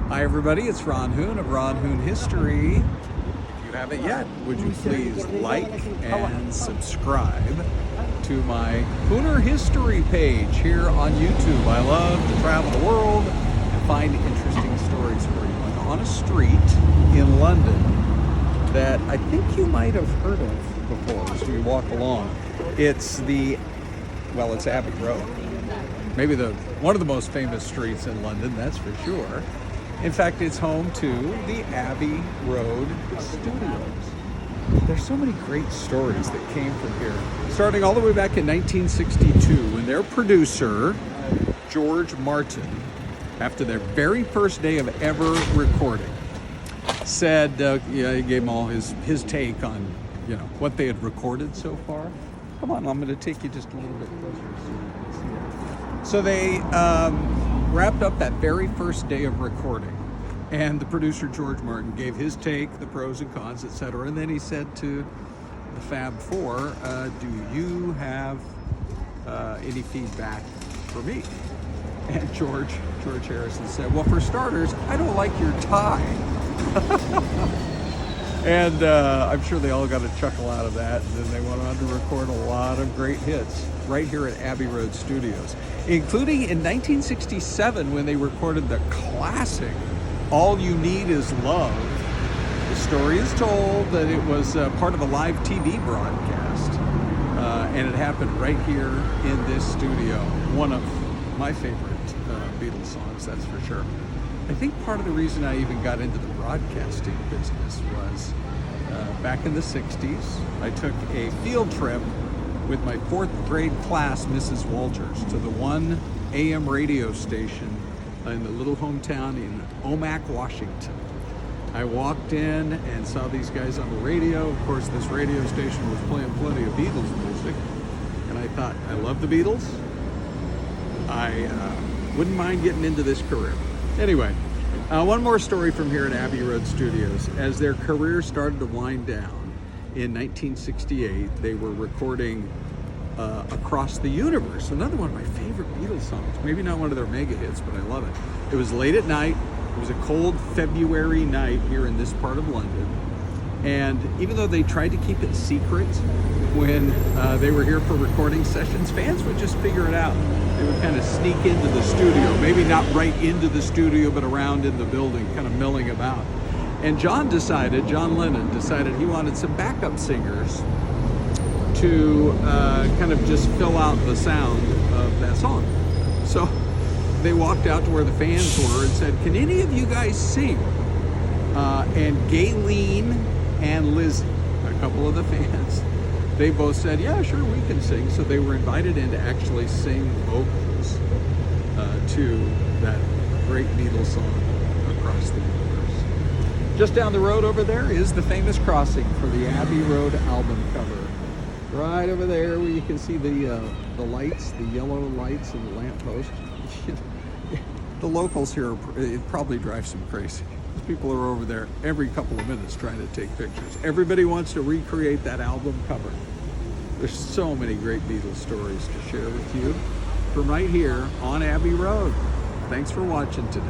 Hi everybody, it's Ron Hoon of Hooner History. If you haven't yet, would you please like and subscribe to my Hooner History page here on YouTube. I love to travel the world and find interesting stories for you. I'm on a street in London that I think you might have heard of before as we walk along. It's Abbey Road. Maybe one of the most famous streets in London, that's for sure. In fact, it's home to the Abbey Road Studios. There's so many great stories that came from here, starting all the way back in 1962 when their producer, George Martin, after their very first day of ever recording, said, he gave them all his take on, what they had recorded so far. Come on, I'm going to take you just a little bit closer so you can see it. So they wrapped up that very first day of recording, and the producer George Martin gave his take, the pros and cons, etc. And then he said to the Fab Four, "Do you have any feedback for me?" And George Harrison said, "Well, for starters, I don't like your tie." And I'm sure they all got a chuckle out of that. And then they went on to record a lot of great hits right here at Abbey Road Studios, including in 1967 when they recorded the classic All You Need Is Love. The story is told that it was part of a live TV broadcast, and it happened right here in this studio. One of my favorite Beatles songs, that's for sure. I think part of the reason I even got into the broadcasting business was back in the 60s, I took a field trip with my 4th grade class, Mrs. Walters, to the one AM radio station in the little hometown in Omak, Washington. I walked in and saw these guys on the radio. Of course, this radio station was playing plenty of Beatles music, and I thought, I love the Beatles. I wouldn't mind getting into this career. Anyway, one more story from here at Abbey Road Studios. As their career started to wind down in 1968, they were recording Across the Universe, another one of my favorite Beatles songs. Maybe not one of their mega hits, but I love it. It was late at night. It was a cold February night here in this part of London. And even though they tried to keep it secret when they were here for recording sessions, fans would just figure it out. They would kind of sneak into the studio, maybe not right into the studio, but around in the building, kind of milling about. And John Lennon decided he wanted some backup singers to kind of just fill out the sound of that song. So they walked out to where the fans were and said, "Can any of you guys sing?" And Gayleen and Lizzie, a couple of the fans, they both said, "Yeah, sure, we can sing." So they were invited in to actually sing vocals to that great Beatles song, Across the Universe. Just down the road over there is the famous crossing for the Abbey Road album cover. Right over there where you can see the lights, the yellow lights and the lamppost. The locals here, it probably drives them crazy. People are over there every couple of minutes trying to take pictures. Everybody wants to recreate that album cover. There's so many great Beatles stories to share with you from right here on Abbey Road. Thanks for watching today.